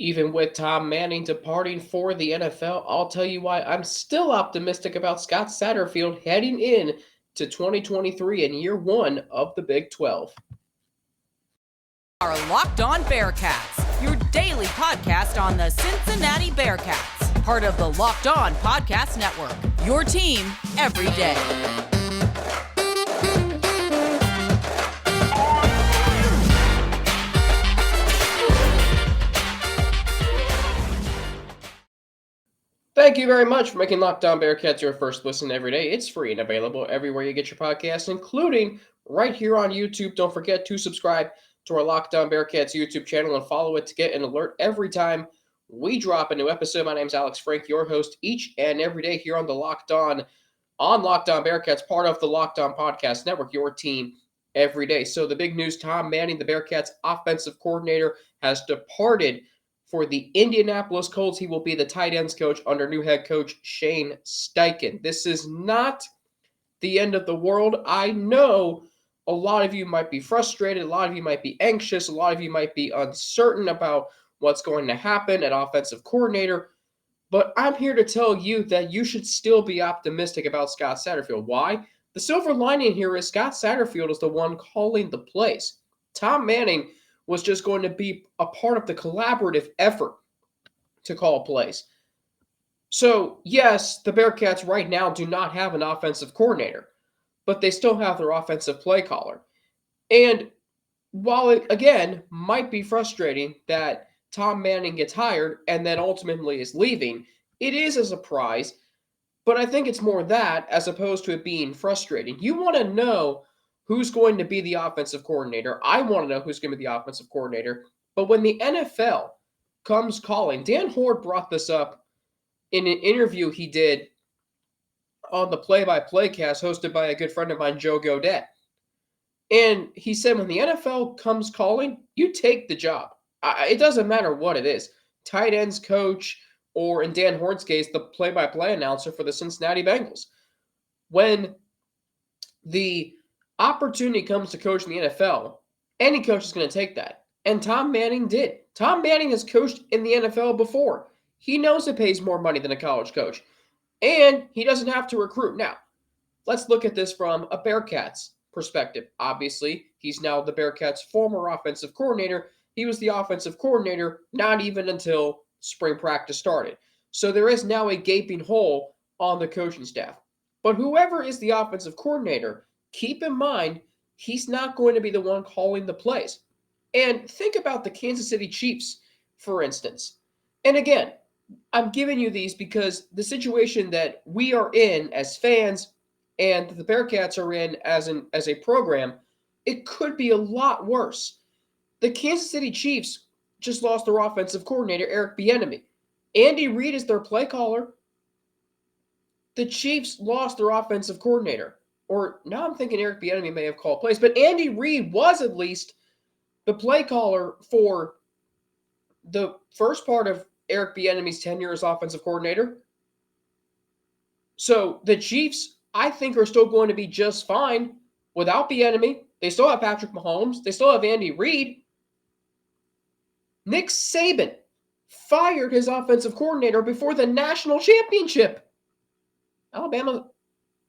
Even with Tom Manning departing for the NFL, I'll tell you why I'm still optimistic about Scott Satterfield heading in to 2023 in year one of the Big 12. Our Locked On Bearcats, your daily podcast on the Cincinnati Bearcats, part of the Locked On Podcast Network, your team every day. Thank you very much for making Locked On Bearcats your first listen every day. It's free and available everywhere you get your podcasts, including right here on YouTube. Don't forget to subscribe to our Locked On Bearcats YouTube channel and follow it to get an alert every time we drop a new episode. My name's Alex Frank, your host each and every day here on the Locked On Bearcats, part of the Locked On Podcast Network, your team every day. So the big news, Tom Manning, the Bearcats offensive coordinator, has departed for the Indianapolis Colts. He will be the tight ends coach under new head coach Shane Steichen. This is not the end of the world. I know a lot of you might be frustrated. A lot of you might be anxious. A lot of you might be uncertain about what's going to happen at offensive coordinator. But I'm here to tell you that you should still be optimistic about Scott Satterfield. Why? The silver lining here is Scott Satterfield is the one calling the plays. Tom Manning was just going to be a part of the collaborative effort to call plays. So, yes, the Bearcats right now do not have an offensive coordinator, but they still have their offensive play caller. And while it, again, might be frustrating that Tom Manning gets hired and then ultimately is leaving, it is a surprise, but I think it's more that as opposed to it being frustrating. You want to know who's going to be the offensive coordinator. I want to know who's going to be the offensive coordinator. But when the NFL comes calling, Dan Hoard brought this up in an interview he did on the play-by-play cast hosted by a good friend of mine, Joe Godet. And he said when the NFL comes calling, you take the job. It doesn't matter what it is. Tight ends coach, or in Dan Hoard's case, the play-by-play announcer for the Cincinnati Bengals. When the opportunity comes to coach in the NFL, any coach is going to take that. And Tom Manning did. Tom Manning has coached in the NFL before. He knows it pays more money than a college coach. And he doesn't have to recruit. Now, let's look at this from a Bearcats perspective. Obviously, he's now the Bearcats' former offensive coordinator. He was the offensive coordinator not even until spring practice started. So there is now a gaping hole on the coaching staff. But whoever is the offensive coordinator, keep in mind, he's not going to be the one calling the plays. And think about the Kansas City Chiefs, for instance. And again, I'm giving you these because the situation that we are in as fans and the Bearcats are in as a program, it could be a lot worse. The Kansas City Chiefs just lost their offensive coordinator, Eric Bieniemy. Andy Reid is their play caller. The Chiefs lost their offensive coordinator. Or now I'm thinking Eric Bieniemy may have called plays, but Andy Reid was at least the play caller for the first part of Eric Bieniemy's tenure as offensive coordinator. So the Chiefs, I think, are still going to be just fine without Bieniemy. They still have Patrick Mahomes. They still have Andy Reid. Nick Saban fired his offensive coordinator before the national championship. Alabama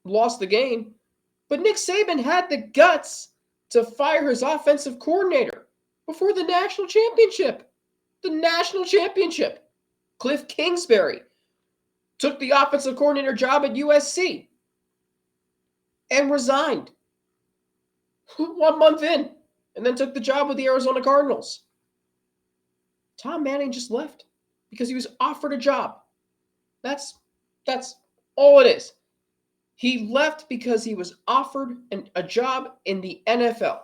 lost the game, but Nick Saban had the guts to fire his offensive coordinator before the national championship. The national championship. Cliff Kingsbury took the offensive coordinator job at USC and resigned 1 month in and then took the job with the Arizona Cardinals. Tom Manning just left because he was offered a job. That's all it is. He left because he was offered a job in the NFL.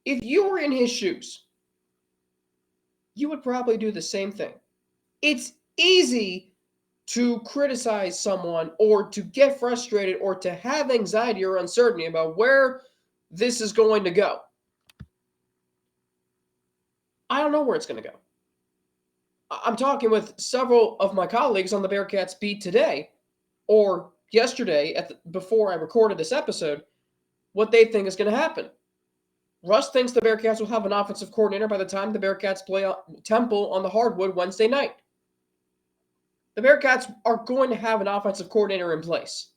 If you were in his shoes, you would probably do the same thing. It's easy to criticize someone or to get frustrated or to have anxiety or uncertainty about where this is going to go. I don't know where it's going to go. I'm talking with several of my colleagues on the Bearcats beat today or yesterday before I recorded this episode, what they think is going to happen. Russ thinks the Bearcats will have an offensive coordinator by the time the Bearcats play Temple on the hardwood Wednesday night. The Bearcats are going to have an offensive coordinator in place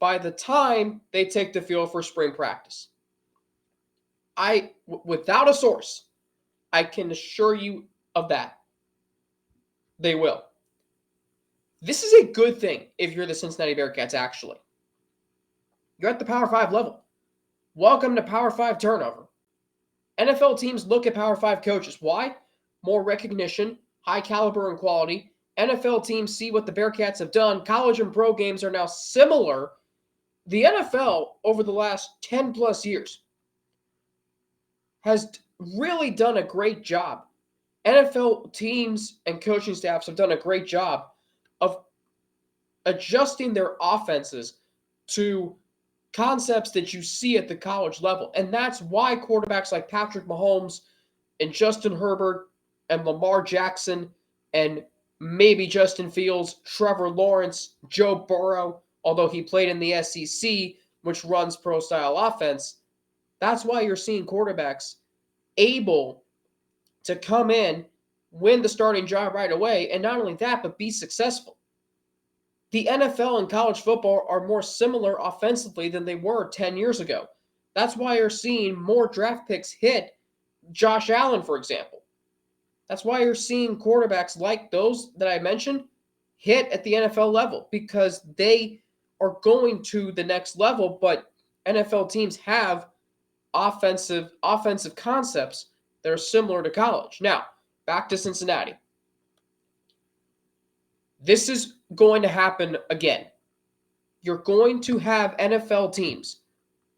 by the time they take the field for spring practice. Without a source, I can assure you of that. They will. This is a good thing if you're the Cincinnati Bearcats, actually. You're at the Power 5 level. Welcome to Power 5 turnover. NFL teams look at Power 5 coaches. Why? More recognition, high caliber and quality. NFL teams see what the Bearcats have done. College and pro games are now similar. The NFL, over the last 10 plus years, has really done a great job. NFL teams and coaching staffs have done a great job of adjusting their offenses to concepts that you see at the college level. And that's why quarterbacks like Patrick Mahomes and Justin Herbert and Lamar Jackson and maybe Justin Fields, Trevor Lawrence, Joe Burrow, although he played in the SEC, which runs pro-style offense, that's why you're seeing quarterbacks able to come in, win the starting job right away, and not only that, but be successful. The NFL and college football are more similar offensively than they were 10 years ago. That's why you're seeing more draft picks hit Josh Allen, for example. That's why you're seeing quarterbacks like those that I mentioned hit at the NFL level, because they are going to the next level, but NFL teams have offensive concepts that are similar to college. Now, back to Cincinnati. This is going to happen again. You're going to have NFL teams,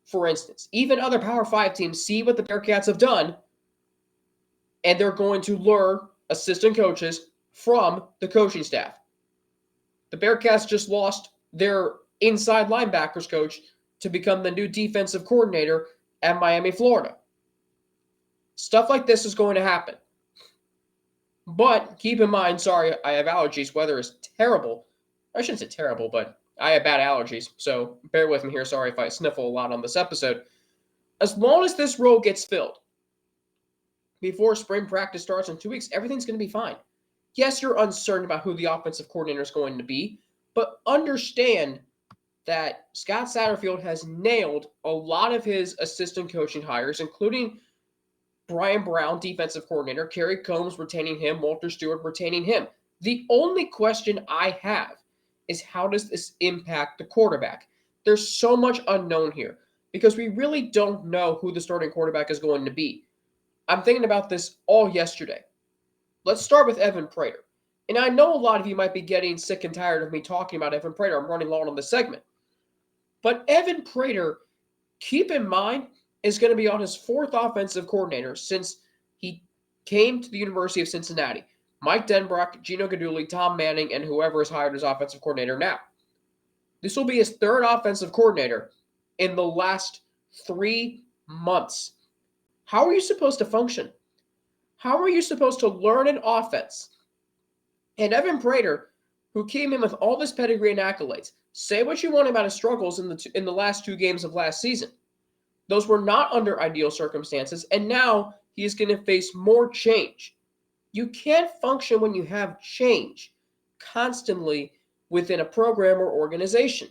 for instance, even other Power 5 teams, see what the Bearcats have done, and they're going to lure assistant coaches from the coaching staff. The Bearcats just lost their inside linebackers coach to become the new defensive coordinator at Miami, Florida. Stuff like this is going to happen. But keep in mind, sorry, I have allergies. Weather is terrible. I shouldn't say terrible, but I have bad allergies. So bear with me here. Sorry if I sniffle a lot on this episode. As long as this role gets filled before spring practice starts in 2 weeks, everything's going to be fine. Yes, you're uncertain about who the offensive coordinator is going to be, but understand that Scott Satterfield has nailed a lot of his assistant coaching hires, including Brian Brown, defensive coordinator, Kerry Combs retaining him, Walter Stewart retaining him. The only question I have is, how does this impact the quarterback? There's so much unknown here because we really don't know who the starting quarterback is going to be. I'm thinking about this all yesterday. Let's start with Evan Prater. And I know a lot of you might be getting sick and tired of me talking about Evan Prater. I'm running long on this segment. But Evan Prater, keep in mind, is going to be on his fourth offensive coordinator since he came to the University of Cincinnati. Mike Denbrock, Gino Guidugli, Tom Manning, and whoever is hired as offensive coordinator now. This will be his third offensive coordinator in the last 3 months. How are you supposed to function? How are you supposed to learn an offense? And Evan Prater, who came in with all this pedigree and accolades, say what you want about his struggles in the last 2 games of last season. Those were not under ideal circumstances, and now he is going to face more change. You can't function when you have change constantly within a program or organization.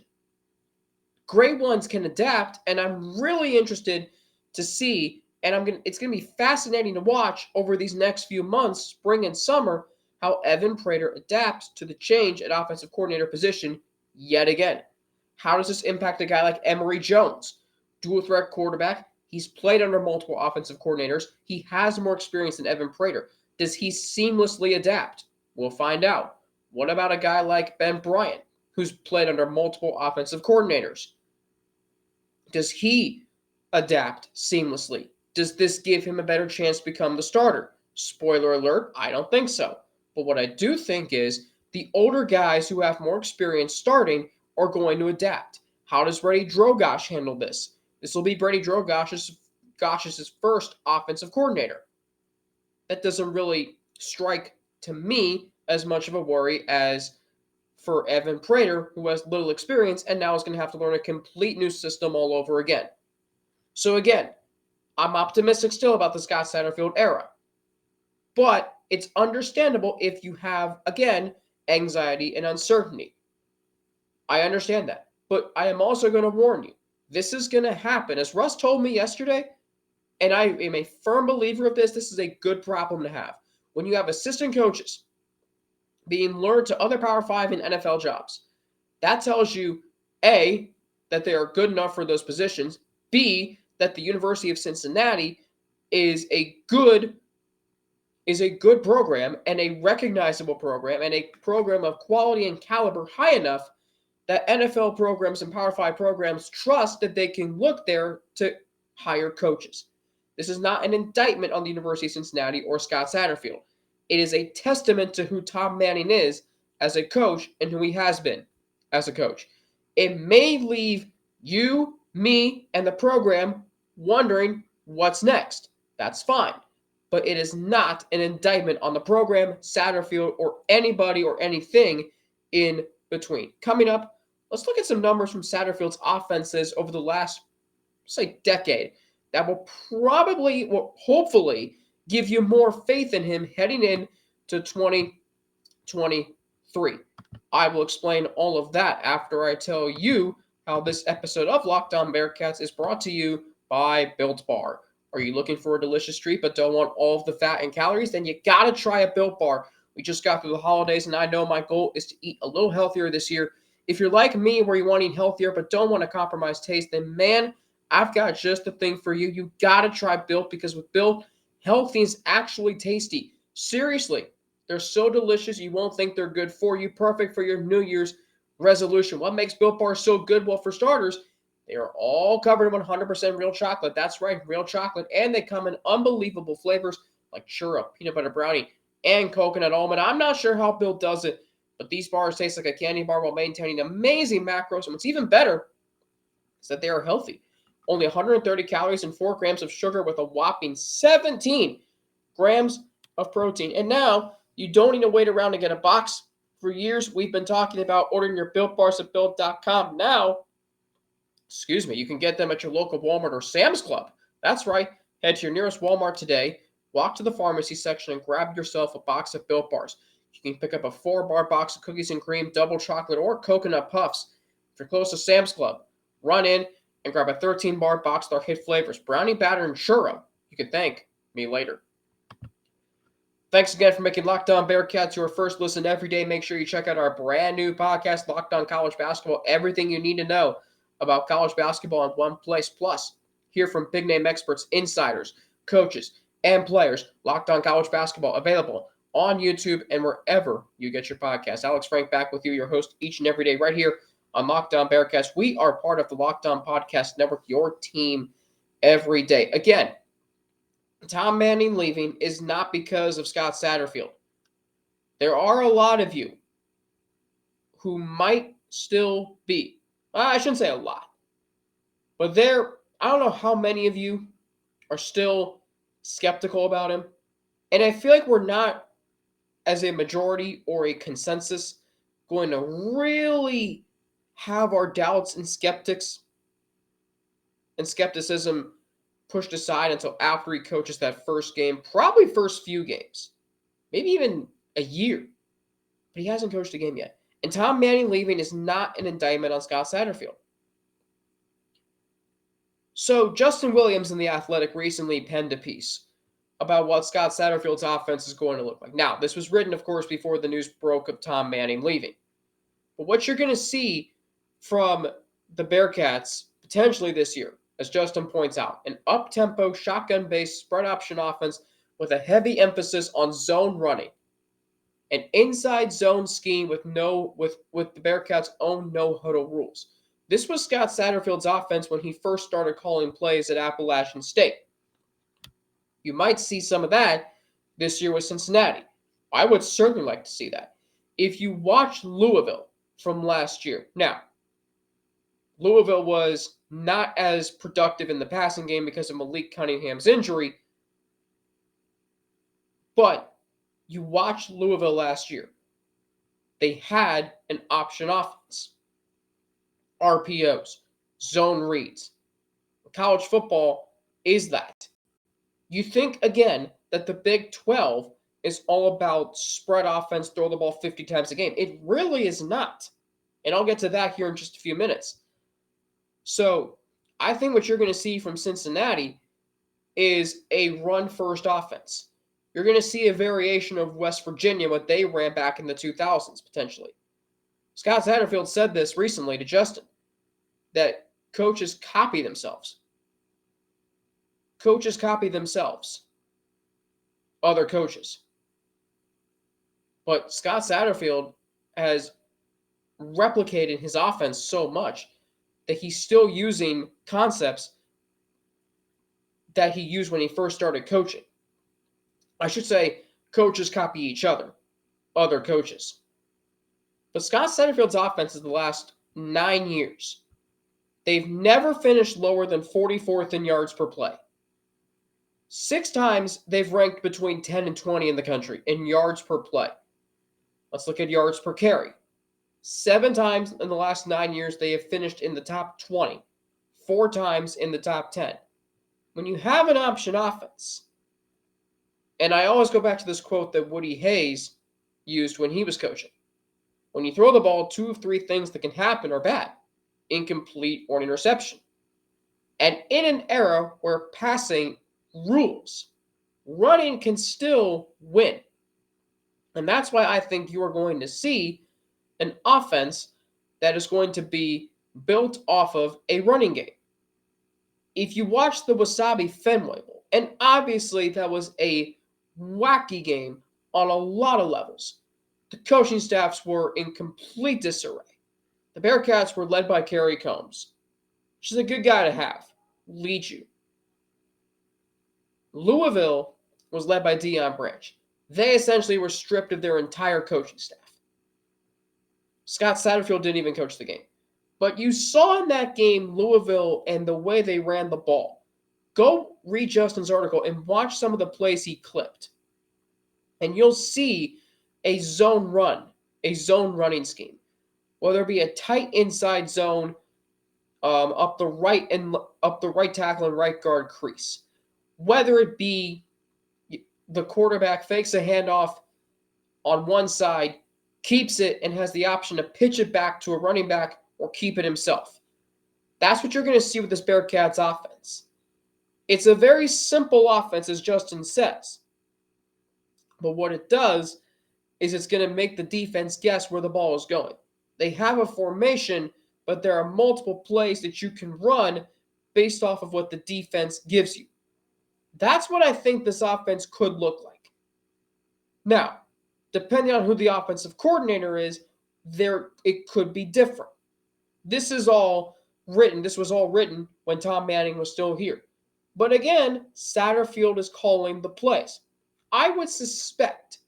Great ones can adapt, and I'm really interested to see, and it's going to be fascinating to watch over these next few months, spring and summer, how Evan Prater adapts to the change at offensive coordinator position yet again. How does this impact a guy like Emory Jones? Dual threat quarterback. He's played under multiple offensive coordinators. He has more experience than Evan Prater. Does he seamlessly adapt? We'll find out. What about a guy like Ben Bryant, who's played under multiple offensive coordinators? Does he adapt seamlessly? Does this give him a better chance to become the starter? Spoiler alert, I don't think so. But what I do think is the older guys who have more experience starting are going to adapt. How does Brady Drogosh handle this? This will be Brady Drogosh's first offensive coordinator. That doesn't really strike to me as much of a worry as for Evan Prater, who has little experience and now is going to have to learn a complete new system all over again. So again, I'm optimistic still about the Scott Satterfield era. But it's understandable if you have, again, anxiety and uncertainty. I understand that. But I am also going to warn you. This is going to happen. As Russ told me yesterday, and I am a firm believer of this, this is a good problem to have. When you have assistant coaches being lured to other Power 5 and NFL jobs, that tells you, A, that they are good enough for those positions, B, that the University of Cincinnati is a good program and a recognizable program and a program of quality and caliber high enough that NFL programs and Power 5 programs trust that they can look there to hire coaches. This is not an indictment on the University of Cincinnati or Scott Satterfield. It is a testament to who Tom Manning is as a coach and who he has been as a coach. It may leave you, me, and the program wondering what's next. That's fine. But it is not an indictment on the program, Satterfield, or anybody or anything in between. Coming up, let's look at some numbers from Satterfield's offenses over the last, say, decade that will hopefully give you more faith in him heading into 2023. I will explain all of that after I tell you how this episode of Locked On Bearcats is brought to you by Built Bar. Are you looking for a delicious treat but don't want all of the fat and calories? Then you gotta try a Built Bar. We just got through the holidays, and I know my goal is to eat a little healthier this year. If you're like me, where you want to eat healthier but don't want to compromise taste, then man, I've got just the thing for you. You gotta try Built, because with Built, healthy is actually tasty. Seriously, they're so delicious you won't think they're good for you. Perfect for your New Year's resolution. What makes Built Bars so good? Well, for starters, they are all covered in 100% real chocolate. That's right, real chocolate. And they come in unbelievable flavors like churro, peanut butter brownie, and coconut almond. I'm not sure how Built does it, but these bars taste like a candy bar while maintaining amazing macros. And what's even better is that they are healthy. Only 130 calories and 4 grams of sugar with a whopping 17 grams of protein. And now you don't need to wait around to get a box. For years, we've been talking about ordering your Built Bars at Built.com. Now, you can get them at your local Walmart or Sam's Club. That's right. Head to your nearest Walmart today, walk to the pharmacy section, and grab yourself a box of Built Bars. You can pick up a 4-bar box of cookies and cream, double chocolate, or coconut puffs. If you're close to Sam's Club, run in and grab a 13-bar box with our hit flavors, brownie batter and churro. You can thank me later. Thanks again for making Locked On Bearcats your first listen every day. Make sure you check out our brand new podcast, Locked On College Basketball. Everything you need to know about college basketball in one place. Plus, hear from big-name experts, insiders, coaches, and players. Locked On College Basketball, available on YouTube and wherever you get your podcasts. Alex Frank back with you, your host each and every day right here on Locked On Bearcats. We are part of the Locked On Podcast Network, your team every day. Again, Tom Manning leaving is not because of Scott Satterfield. There are a lot of you who might still be, I shouldn't say a lot, but I don't know how many of you are still skeptical about him. And I feel like we're not, as a majority or a consensus, going to really have our doubts and skepticism pushed aside until after he coaches that first game, probably first few games, maybe even a year. But he hasn't coached a game yet. And Tom Manning leaving is not an indictment on Scott Satterfield. So Justin Williams in The Athletic recently penned a piece about what Scott Satterfield's offense is going to look like. Now, this was written, of course, before the news broke of Tom Manning leaving. But what you're going to see from the Bearcats potentially this year, as Justin points out, an up-tempo, shotgun-based spread option offense with a heavy emphasis on zone running. An inside zone scheme with the Bearcats' own no-huddle rules. This was Scott Satterfield's offense when he first started calling plays at Appalachian State. You might see some of that this year with Cincinnati. I would certainly like to see that. If you watch Louisville from last year, now, Louisville was not as productive in the passing game because of Malik Cunningham's injury, but you watched Louisville last year. They had an option offense, RPOs, zone reads. College football, is that you think, again, that the Big 12 is all about spread offense, throw the ball 50 times a game. It really is not. And I'll get to that here in just a few minutes. So I think what you're going to see from Cincinnati is a run-first offense. You're going to see a variation of West Virginia, what they ran back in the 2000s, potentially. Scott Satterfield said this recently to Justin, that coaches copy themselves. Coaches copy themselves. Other coaches. But Scott Satterfield has replicated his offense so much that he's still using concepts that he used when he first started coaching. I should say coaches copy each other coaches. But Scott Satterfield's offense is the last 9 years. They've never finished lower than 44th in yards per play. 6 times they've ranked between 10 and 20 in the country in yards per play. Let's look at yards per carry. 7 times in the last 9 years they have finished in the top 20. 4 times in the top 10. When you have an option offense, and I always go back to this quote that Woody Hayes used when he was coaching. When you throw the ball, 2 of 3 things that can happen are bad. Incomplete or an interception. And in an era where passing rules, running can still win. And that's why I think you are going to see an offense that is going to be built off of a running game. If you watch the Wasabi Fenway Bowl, and obviously that was a wacky game on a lot of levels, the coaching staffs were in complete disarray. The Bearcats were led by Kerry Combs, which is a good guy to have, lead you. Louisville was led by Deion Branch. They essentially were stripped of their entire coaching staff. Scott Satterfield didn't even coach the game. But you saw in that game Louisville and the way they ran the ball. Go read Justin's article and watch some of the plays he clipped. And you'll see a zone running scheme. Whether it be a tight inside zone up the right tackle and right guard crease. Whether it be the quarterback fakes a handoff on one side, keeps it, and has the option to pitch it back to a running back or keep it himself. That's what you're going to see with this Bearcats offense. It's a very simple offense, as Justin says. But what it does is it's going to make the defense guess where the ball is going. They have a formation, but there are multiple plays that you can run based off of what the defense gives you. That's what I think this offense could look like. Now, depending on who the offensive coordinator is, it could be different. This was all written when Tom Manning was still here. But again, Satterfield is calling the plays. I would suspect,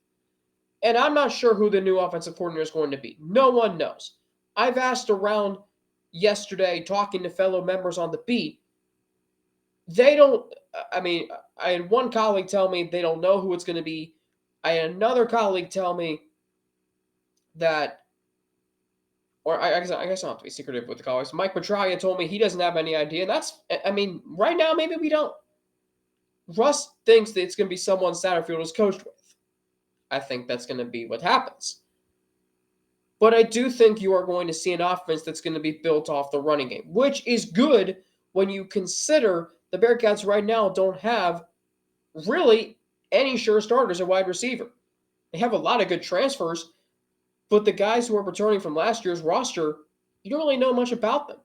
and I'm not sure who the new offensive coordinator is going to be. No one knows. I've asked around yesterday, talking to fellow members on the beat. I had one colleague tell me they don't know who it's going to be. I had another colleague tell me that, or I guess I don't have to be secretive with the colleagues. Mike Petraglia told me he doesn't have any idea. Right now, maybe we don't. Russ thinks that it's going to be someone Satterfield has coached with. I think that's going to be what happens. But I do think you are going to see an offense that's going to be built off the running game, which is good when you consider the Bearcats right now don't have really any sure starters at wide receiver. They have a lot of good transfers, but the guys who are returning from last year's roster, you don't really know much about them.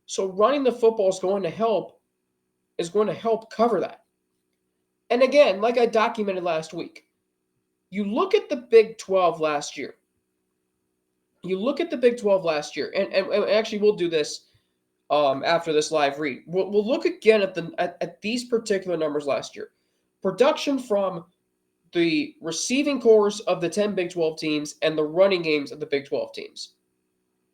So running the football is going to help cover that. And again, like I documented last week, you look at the Big 12 last year. And actually we'll do this after this live read. We'll look again at these particular numbers last year. Production from the receiving cores of the 10 Big 12 teams and the running games of the Big 12 teams.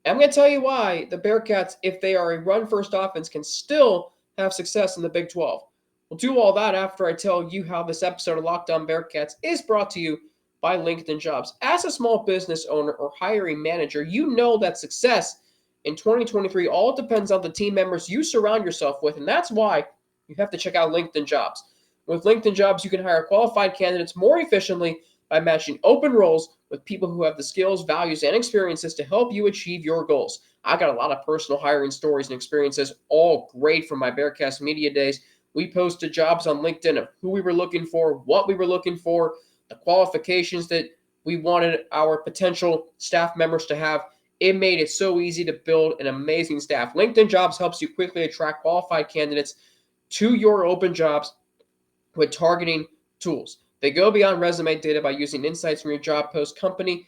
And I'm going to tell you why the Bearcats, if they are a run-first offense, can still have success in the Big 12. We'll do all that after I tell you how this episode of Locked On Bearcats is brought to you by LinkedIn Jobs. As a small business owner or hiring manager, you know that success in 2023 all depends on the team members you surround yourself with, and that's why you have to check out LinkedIn Jobs. With LinkedIn Jobs, you can hire qualified candidates more efficiently by matching open roles with people who have the skills, values, and experiences to help you achieve your goals. I got a lot of personal hiring stories and experiences, all great from my Bearcats media days. We posted jobs on LinkedIn of who we were looking for, what we were looking for, the qualifications that we wanted our potential staff members to have. It made it so easy to build an amazing staff. LinkedIn Jobs helps you quickly attract qualified candidates to your open jobs with targeting tools. They go beyond resume data by using insights from your job post company,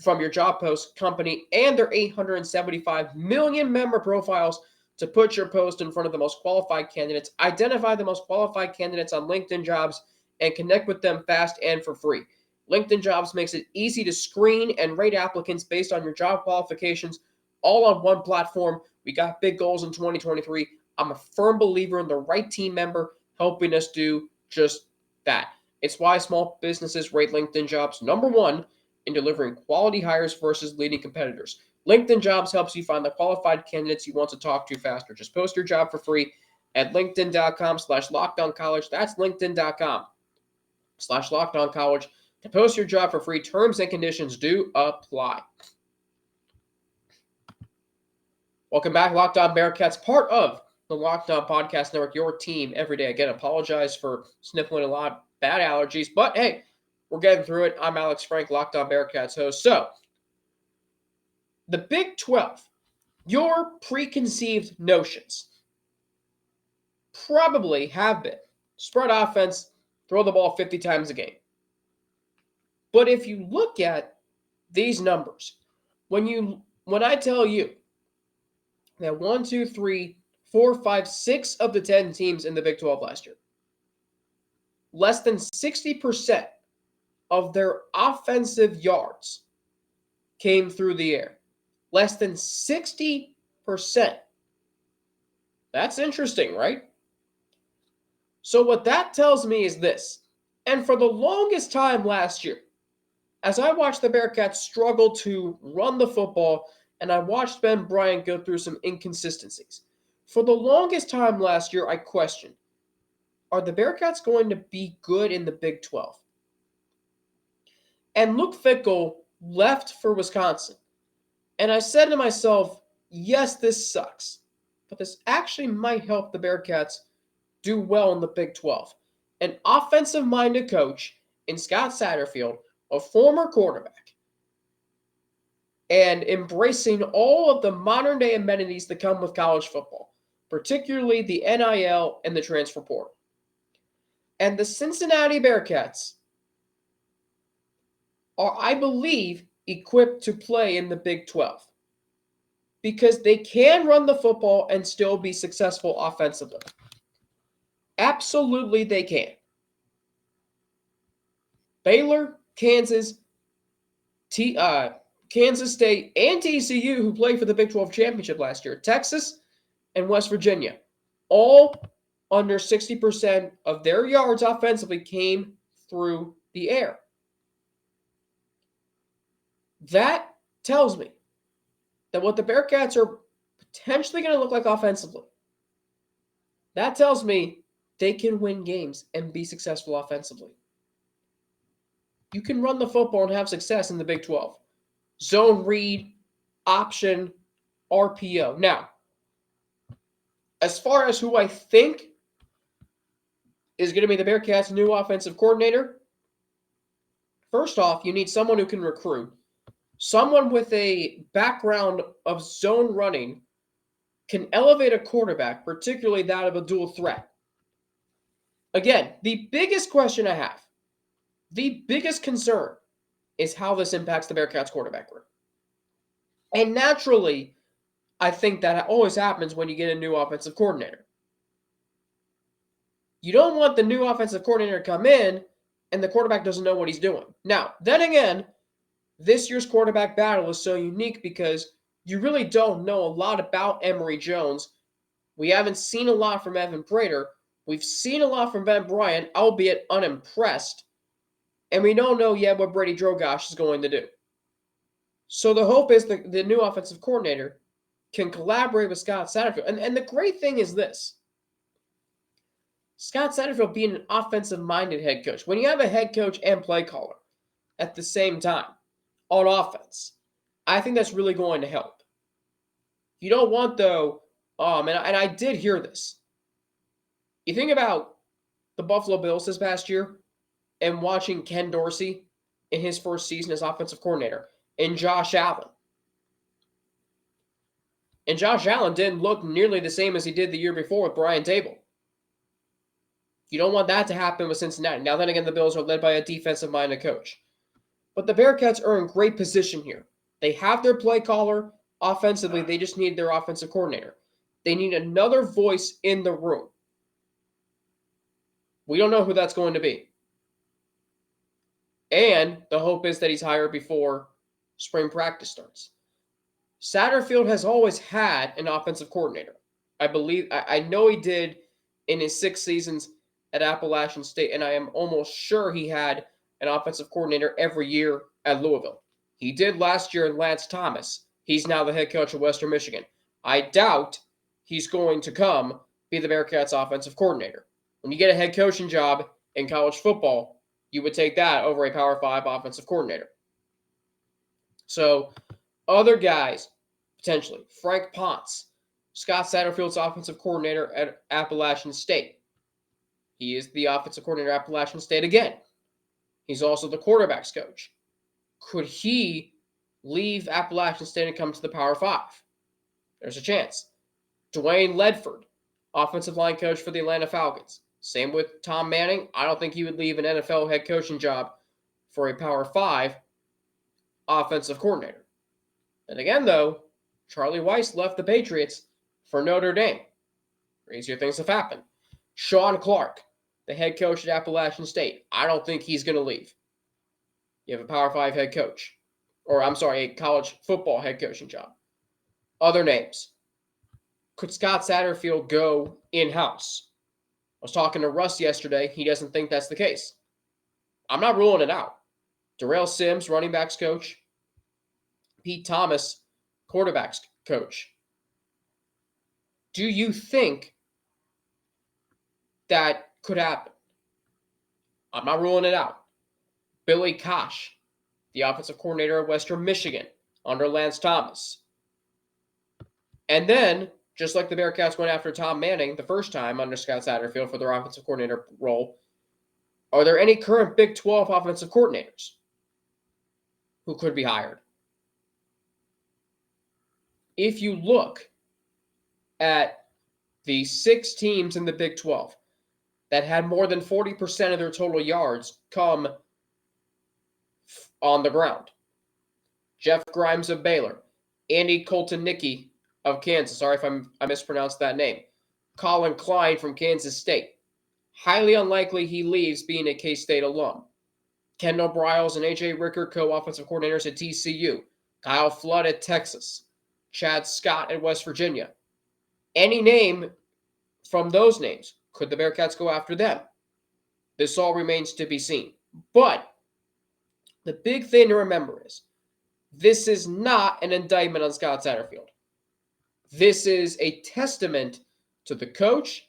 and their 875 million member profiles to put your post in front of the most qualified candidates. Identify the most qualified candidates on LinkedIn Jobs and connect with them fast and for free. LinkedIn Jobs makes it easy to screen and rate applicants based on your job qualifications, all on one platform. We got big goals in 2023. I'm a firm believer in the right team member helping us do just that. It's why small businesses rate LinkedIn Jobs number one in delivering quality hires versus leading competitors. LinkedIn Jobs helps you find the qualified candidates you want to talk to faster. Just post your job for free at linkedin.com/lockedoncollege. That's linkedin.com/lockedoncollege to post your job for free. Terms and conditions do apply. Welcome back, Locked On Bearcats, part of the Locked On Podcast Network, your team every day. Again, apologize for sniffling a lot, bad allergies, but hey, we're getting through it. I'm Alex Frank, Locked On Bearcats host. So, the Big 12, your preconceived notions probably have been spread offense, throw the ball 50 times a game. But if you look at these numbers, when I tell you that 1, 2, 3, 4, 5, 6 of the 10 teams in the Big 12 last year, less than 60% of their offensive yards came through the air. Less than 60%. That's interesting, right? So what that tells me is this. And for the longest time last year, as I watched the Bearcats struggle to run the football, and I watched Ben Bryant go through some inconsistencies, for the longest time last year, I questioned, are the Bearcats going to be good in the Big 12? And Luke Fickell left for Wisconsin. And I said to myself, yes, this sucks, but this actually might help the Bearcats do well in the Big 12. An offensive-minded coach in Scott Satterfield, a former quarterback, and embracing all of the modern-day amenities that come with college football, particularly the NIL and the transfer portal. And the Cincinnati Bearcats are, I believe, equipped to play in the Big 12 because they can run the football and still be successful offensively. Absolutely they can. Baylor, Kansas State, and TCU, who played for the Big 12 championship last year, Texas and West Virginia, all under 60% of their yards offensively came through the air. That tells me that what the Bearcats are potentially going to look like offensively, that tells me they can win games and be successful offensively. You can run the football and have success in the Big 12. Zone read, option, RPO. Now, as far as who I think is going to be the Bearcats' new offensive coordinator, first off, you need someone who can recruit. Someone with a background of zone running can elevate a quarterback, particularly that of a dual threat. Again, the biggest question I have, the biggest concern is how this impacts the Bearcats quarterback room. And naturally, I think that always happens when you get a new offensive coordinator. You don't want the new offensive coordinator to come in and the quarterback doesn't know what he's doing. Now, then again, this year's quarterback battle is so unique because you really don't know a lot about Emory Jones. We haven't seen a lot from Evan Prater. We've seen a lot from Ben Bryant, albeit unimpressed. And we don't know yet what Brady Drogosh is going to do. So the hope is that the new offensive coordinator can collaborate with Scott Satterfield. And the great thing is this. Scott Satterfield being an offensive-minded head coach. When you have a head coach and play caller at the same time on offense, I think that's really going to help. You don't want, though, and I did hear this. You think about the Buffalo Bills this past year and watching Ken Dorsey in his first season as offensive coordinator and Josh Allen. And Josh Allen didn't look nearly the same as he did the year before with Brian Dable. You don't want that to happen with Cincinnati. Now, then again, the Bills are led by a defensive-minded coach. But the Bearcats are in great position here. They have their play caller. Offensively, they just need their offensive coordinator. They need another voice in the room. We don't know who that's going to be. And the hope is that he's hired before spring practice starts. Satterfield has always had an offensive coordinator. I know he did in his 6 seasons at Appalachian State, and I am almost sure he had an offensive coordinator every year at Louisville. He did last year in Lance Thomas. He's now the head coach of Western Michigan. I doubt he's going to come be the Bearcats' offensive coordinator. When you get a head coaching job in college football, you would take that over a Power 5 offensive coordinator. So, other guys, potentially, Frank Ponce, Scott Satterfield's offensive coordinator at Appalachian State. He is the offensive coordinator at Appalachian State again. He's also the quarterback's coach. Could he leave Appalachian State and come to the Power 5? There's a chance. Dwayne Ledford, offensive line coach for the Atlanta Falcons. Same with Tom Manning. I don't think he would leave an NFL head coaching job for a Power 5 offensive coordinator. And again, though, Charlie Weiss left the Patriots for Notre Dame. Crazier things have happened. Sean Clark, the head coach at Appalachian State. I don't think he's going to leave. You have a Power 5 head coach. A college football head coaching job. Other names. Could Scott Satterfield go in-house? I was talking to Russ yesterday. He doesn't think that's the case. I'm not ruling it out. Darrell Sims, running backs coach. Pete Thomas, quarterbacks coach. Do you think that could happen? I'm not ruling it out. Billy Kosh, the offensive coordinator of Western Michigan under Lance Thomas. And then, just like the Bearcats went after Tom Manning the first time under Scott Satterfield for their offensive coordinator role, are there any current Big 12 offensive coordinators who could be hired? If you look at the 6 teams in the Big 12 that had more than 40% of their total yards come on the ground, Jeff Grimes of Baylor, Andy Koltonicki of Kansas. Sorry if I mispronounced that name. Colin Klein from Kansas State. Highly unlikely he leaves being a K-State alum. Kendall Briles and A.J. Ricker, co-offensive coordinators at TCU. Kyle Flood at Texas. Chad Scott at West Virginia. Any name from those names, could the Bearcats go after them? This all remains to be seen. But the big thing to remember is this is not an indictment on Scott Satterfield. This is a testament to the coach,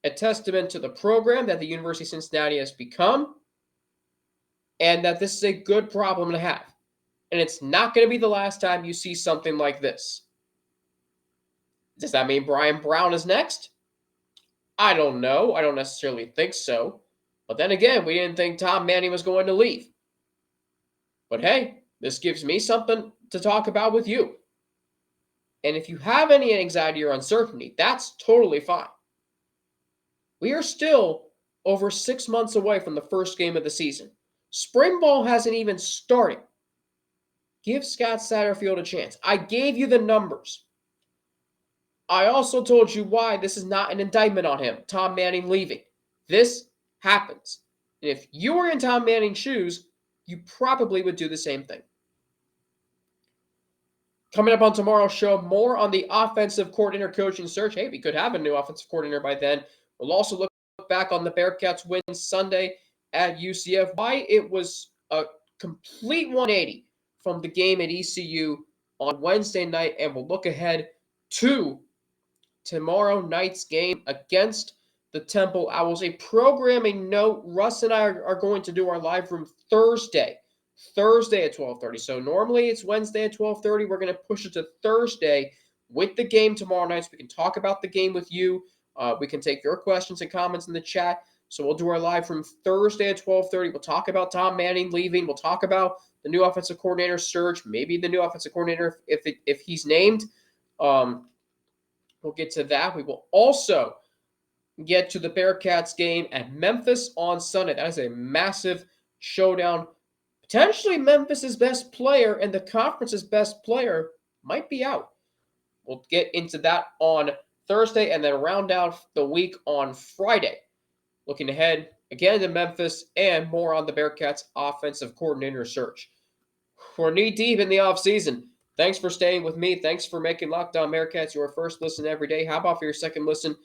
a testament to the program that the University of Cincinnati has become, and that this is a good problem to have. And it's not going to be the last time you see something like this. Does that mean Brian Brown is next? I don't know. I don't necessarily think so. But then again, we didn't think Tom Manning was going to leave. But hey, this gives me something to talk about with you. And if you have any anxiety or uncertainty, that's totally fine. We are still over 6 months away from the first game of the season. Spring ball hasn't even started. Give Scott Satterfield a chance. I gave you the numbers. I also told you why this is not an indictment on him, Tom Manning leaving. This happens. And if you were in Tom Manning's shoes, you probably would do the same thing. Coming up on tomorrow's show, more on the offensive coordinator coaching search. Hey, we could have a new offensive coordinator by then. We'll also look back on the Bearcats win Sunday at UCF, why it was a complete 180 from the game at ECU on Wednesday night, and we'll look ahead to tomorrow night's game against the Temple Owls. A programming note, Russ and I are going to do our live room Thursday at 12:30. So normally it's Wednesday at 12:30. We're going to push it to Thursday with the game tomorrow night so we can talk about the game with you. We can take your questions and comments in the chat. So we'll do our live from Thursday at 12:30. We'll talk about Tom Manning leaving. We'll talk about the new offensive coordinator search, maybe the new offensive coordinator if he's named. We'll get to that. We will also get to the Bearcats game at Memphis on Sunday. That is a massive showdown. Potentially Memphis's best player and the conference's best player might be out. We'll get into that on Thursday and then round out the week on Friday. Looking ahead again to Memphis and more on the Bearcats offensive coordinator search. We're knee-deep in the offseason. Thanks for staying with me. Thanks for making Locked On Bearcats your first listen every day. How about for your second listen?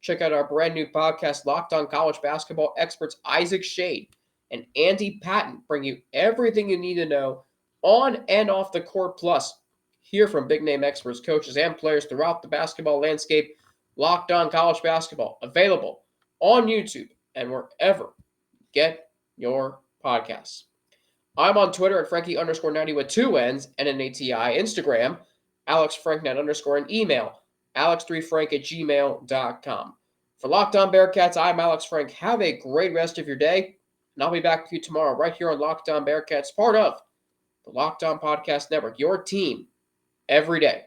Check out our brand new podcast, Locked On College Basketball. Experts Isaac Shade and Andy Patton bring you everything you need to know on and off the court. Plus, hear from big-name experts, coaches, and players throughout the basketball landscape. Locked On College Basketball, available on YouTube and wherever you get your podcasts. I'm on Twitter at Frankie_90 with 2 N's and an ATI. Instagram, AlexFrankNet_ and email, alex3frank@gmail.com. For Locked On Bearcats, I'm Alex Frank. Have a great rest of your day, and I'll be back with you tomorrow right here on Locked On Bearcats, part of the Locked On Podcast Network, your team every day.